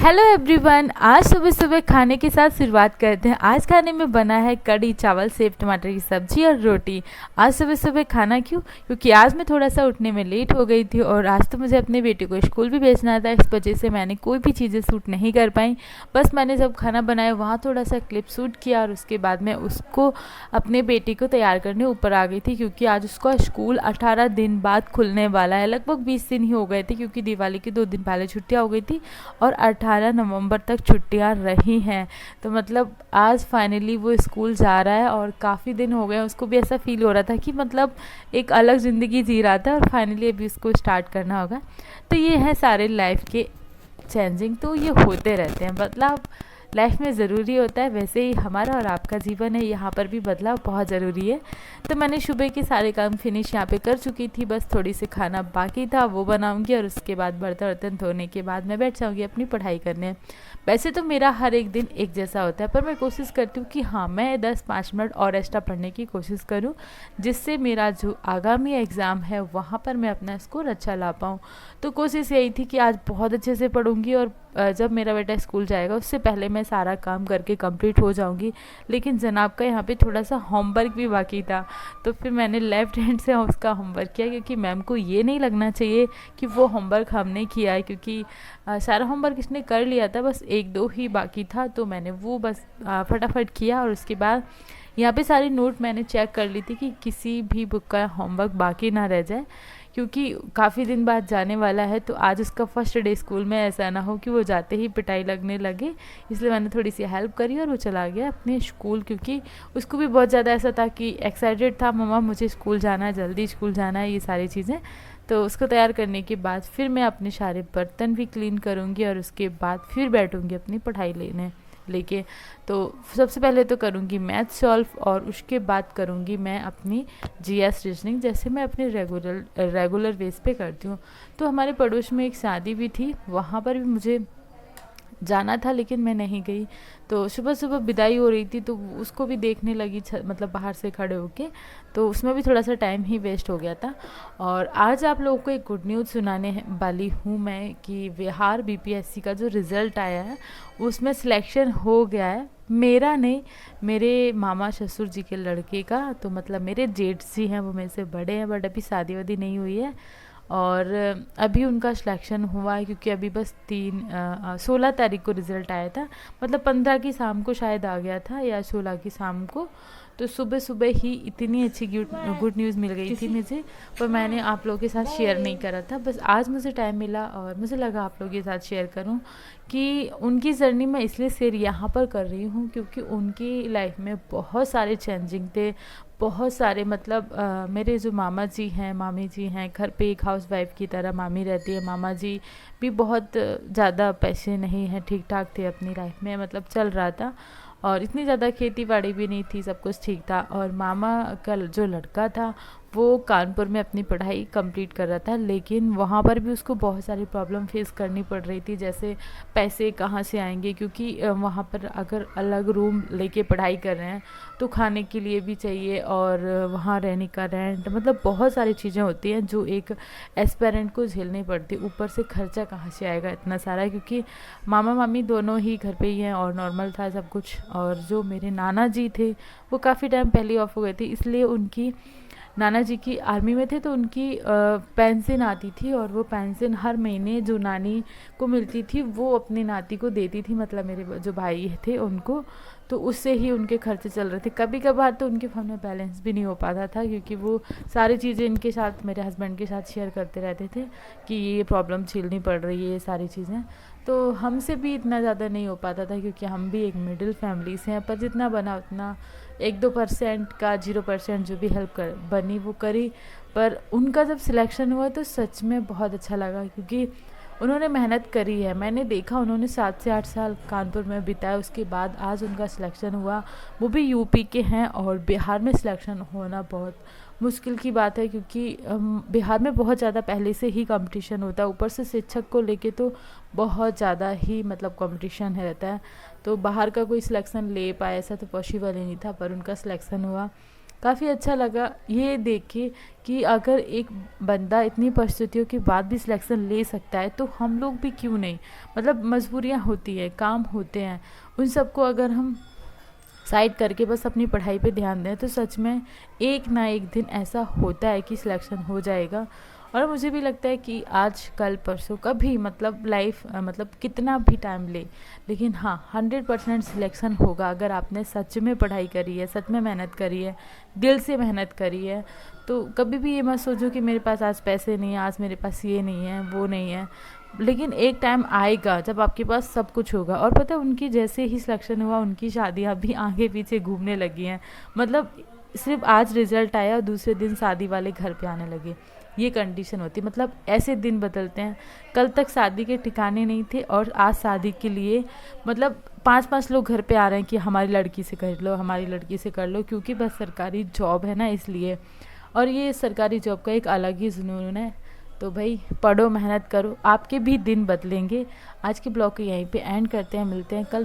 Hello everyone, आज सुबह सुबह खाने के साथ शुरुआत करते हैं। आज खाने में बना है कड़ी चावल, सेव टमाटर की सब्जी और रोटी। आज सुबह सुबह खाना क्यों? क्योंकि आज मैं थोड़ा सा उठने में लेट हो गई थी और आज तो मुझे अपने बेटे को स्कूल भी भेजना था। इस वजह से मैंने कोई भी चीज़ें शूट नहीं कर पाई। बस मैंने जब खाना बनाया वहाँ थोड़ा सा क्लिप शूट किया और उसके बाद मैं उसको अपने बेटे को तैयार करने ऊपर आ गई थी, क्योंकि आज उसका स्कूल 18 दिन बाद खुलने वाला है। लगभग 20 दिन ही हो गए थे, क्योंकि दिवाली के 2 दिन पहले छुट्टियाँ हो गई थी और 18 नवंबर तक छुट्टियां रही हैं। तो मतलब आज फाइनली वो स्कूल जा रहा है और काफ़ी दिन हो गए। उसको भी ऐसा फील हो रहा था कि मतलब एक अलग ज़िंदगी जी रहा था और फाइनली अभी उसको स्टार्ट करना होगा। तो ये है सारे लाइफ के चेंजिंग, तो ये होते रहते हैं। बदलाव लाइफ में ज़रूरी होता है, वैसे ही हमारा और आपका जीवन है, यहाँ पर भी बदलाव बहुत ज़रूरी है। तो मैंने सुबह के सारे काम फिनिश यहाँ पे कर चुकी थी, बस थोड़ी सी खाना बाकी था वो बनाऊंगी और उसके बाद बर्तन वर्तन धोने के बाद मैं बैठ जाऊँगी अपनी पढ़ाई करने। वैसे तो मेरा हर एक दिन एक जैसा होता है, पर मैं कोशिश करती हूँ कि हाँ, मैं 10-5 मिनट और एक्स्ट्रा पढ़ने की कोशिश करूँ, जिससे मेरा जो आगामी एग्ज़ाम है वहाँ पर मैं अपना स्कोर अच्छा ला पाऊँ। तो कोशिश यही थी कि आज बहुत अच्छे से पढ़ूंगी और जब मेरा बेटा स्कूल जाएगा उससे पहले मैं सारा काम करके कंप्लीट हो जाऊंगी। लेकिन जनाब का यहाँ पे थोड़ा सा होमवर्क भी बाकी था, तो फिर मैंने लेफ़्ट हैंड से उसका होमवर्क किया, क्योंकि मैम को ये नहीं लगना चाहिए कि वो होमवर्क हमने किया है, क्योंकि सारा होमवर्क इसने कर लिया था, बस 1-2 ही बाकी था। तो मैंने वो बस फटाफट किया और उसके बाद यहाँ पे सारी नोट मैंने चेक कर ली थी कि किसी भी बुक का होमवर्क बाकी ना रह जाए, क्योंकि काफ़ी दिन बाद जाने वाला है। तो आज उसका फर्स्ट डे स्कूल में, ऐसा ना हो कि वो जाते ही पिटाई लगने लगे। इसलिए मैंने थोड़ी सी हेल्प करी और वो चला गया अपने स्कूल, क्योंकि उसको भी बहुत ज़्यादा ऐसा था कि एक्साइटेड था, मम्मा मुझे स्कूल जाना है, जल्दी स्कूल जाना है, ये सारी चीज़ें। तो उसको तैयार करने के बाद फिर मैं अपने सारे बर्तन भी क्लीन करूँगी और उसके बाद फिर बैठूँगी अपनी पढ़ाई लेके। तो सबसे पहले तो करूँगी मैथ सॉल्व और उसके बाद करूँगी मैं अपनी जीएस रीजनिंग, जैसे मैं अपने रेगुलर बेस पे करती हूँ। तो हमारे पड़ोस में एक शादी भी थी, वहाँ पर भी मुझे जाना था, लेकिन मैं नहीं गई। तो सुबह सुबह विदाई हो रही थी, तो उसको भी देखने लगी, मतलब बाहर से खड़े होके, तो उसमें भी थोड़ा सा टाइम ही वेस्ट हो गया था। और आज आप लोगों को एक गुड न्यूज़ सुनाने वाली हूँ मैं कि बिहार बीपीएससी का जो रिज़ल्ट आया है उसमें सिलेक्शन हो गया है। मेरा नहीं, मेरे मामा ससुर जी के लड़के का। तो मतलब मेरे जेठ जी हैं, वो मेरे से बड़े हैं, बट अभी शादी वादी नहीं हुई है और अभी उनका सिलेक्शन हुआ है, क्योंकि अभी बस 16 तारीख को रिज़ल्ट आया था। मतलब 15 की शाम को शायद आ गया था या 16 की शाम को। तो सुबह सुबह ही इतनी अच्छी गुड न्यूज़ मिल गई थी मुझे, पर मैंने आप लोगों के साथ शेयर नहीं करा था। बस आज मुझे टाइम मिला और मुझे लगा आप लोगों के साथ शेयर करूं कि उनकी जर्नी मैं इसलिए शेयर यहाँ पर कर रही हूँ, क्योंकि उनकी लाइफ में बहुत सारे चेंजिंग थे, बहुत सारे मतलब मेरे जो मामा जी हैं, मामी जी हैं, घर पे एक हाउस वाइफ की तरह मामी रहती है। मामा जी भी बहुत ज़्यादा पैसे नहीं हैं, ठीक ठाक थे अपनी लाइफ में, मतलब चल रहा था और इतनी ज़्यादा खेती बाड़ी भी नहीं थी, सब कुछ ठीक था। और मामा का जो लड़का था वो कानपुर में अपनी पढ़ाई कंप्लीट कर रहा था, लेकिन वहाँ पर भी उसको बहुत सारी प्रॉब्लम फेस करनी पड़ रही थी, जैसे पैसे कहाँ से आएंगे, क्योंकि वहाँ पर अगर अलग रूम लेके पढ़ाई कर रहे हैं तो खाने के लिए भी चाहिए और वहाँ रहने का रेंट, मतलब बहुत सारी चीज़ें होती हैं जो एक एस्पेरेंट को झेलनी पड़ती। ऊपर से खर्चा कहाँ से आएगा इतना सारा, क्योंकि मामा मामी दोनों ही घर पे ही हैं और नॉर्मल था सब कुछ। और जो मेरे नाना जी थे वो काफ़ी टाइम पहले ऑफ हो गए थे, इसलिए उनकी नाना जी की आर्मी में थे, तो उनकी पेंशन आती थी और वो पेंशन हर महीने जो नानी को मिलती थी वो अपनी नाती को देती थी, मतलब मेरे जो भाई थे उनको। तो उससे ही उनके खर्चे चल रहे थे। कभी कभार तो उनके फ़ोन में बैलेंस भी नहीं हो पाता था, क्योंकि वो सारी चीज़ें इनके साथ, मेरे हस्बैंड के साथ शेयर करते रहते थे कि ये प्रॉब्लम झेलनी पड़ रही है, ये सारी चीज़ें। तो हमसे भी इतना ज़्यादा नहीं हो पाता था, क्योंकि हम भी एक मिडिल फैमिली से हैं, पर जितना बना उतना 1-2% का 0% जो भी हेल्प कर बनी वो करी। पर उनका जब सिलेक्शन हुआ तो सच में बहुत अच्छा लगा, क्योंकि उन्होंने मेहनत करी है। मैंने देखा उन्होंने 7 से 8 साल कानपुर में बिताया, उसके बाद आज उनका सिलेक्शन हुआ। वो भी यूपी के हैं और बिहार में सिलेक्शन होना बहुत मुश्किल की बात है, क्योंकि बिहार में बहुत ज़्यादा पहले से ही कंपटीशन होता है, ऊपर से शिक्षक को लेके तो बहुत ज़्यादा ही मतलब कंपटीशन है रहता है। तो बाहर का कोई सिलेक्शन ले पाए ऐसा तो पॉसिबल ही नहीं था, पर उनका सिलेक्शन हुआ। काफ़ी अच्छा लगा ये देख के कि अगर एक बंदा इतनी परिस्थितियों के बाद भी सिलेक्शन ले सकता है तो हम लोग भी क्यों नहीं। मतलब मजबूरियाँ होती है, काम होते हैं, उन सबको अगर हम साइड करके बस अपनी पढ़ाई पे ध्यान दें तो सच में एक ना एक दिन ऐसा होता है कि सिलेक्शन हो जाएगा। और मुझे भी लगता है कि आज कल परसों कभी मतलब लाइफ मतलब कितना भी टाइम ले, लेकिन हाँ 100% सिलेक्शन होगा अगर आपने सच में पढ़ाई करी है, सच में मेहनत करी है, दिल से मेहनत करी है। तो कभी भी ये मत सोचो कि मेरे पास आज पैसे नहीं है, आज मेरे पास ये नहीं है, वो नहीं है। लेकिन एक टाइम आएगा जब आपके पास सब कुछ होगा। और पता है उनकी जैसे ही सिलेक्शन हुआ उनकी शादियाँ भी आगे पीछे घूमने लगी हैं। मतलब सिर्फ आज रिजल्ट आया और दूसरे दिन शादी वाले घर पे आने लगे, ये कंडीशन होती है। मतलब ऐसे दिन बदलते हैं। कल तक शादी के ठिकाने नहीं थे और आज शादी के लिए मतलब 5-5 लोग घर पे आ रहे हैं कि हमारी लड़की से कर लो, हमारी लड़की से कर लो, क्योंकि बस सरकारी जॉब है ना इसलिए। और ये सरकारी जॉब का एक अलग ही जुनून है। तो भाई पढ़ो, मेहनत करो, आपके भी दिन बदलेंगे। आज के ब्लॉग को यहीं पे एंड करते हैं, मिलते हैं कल।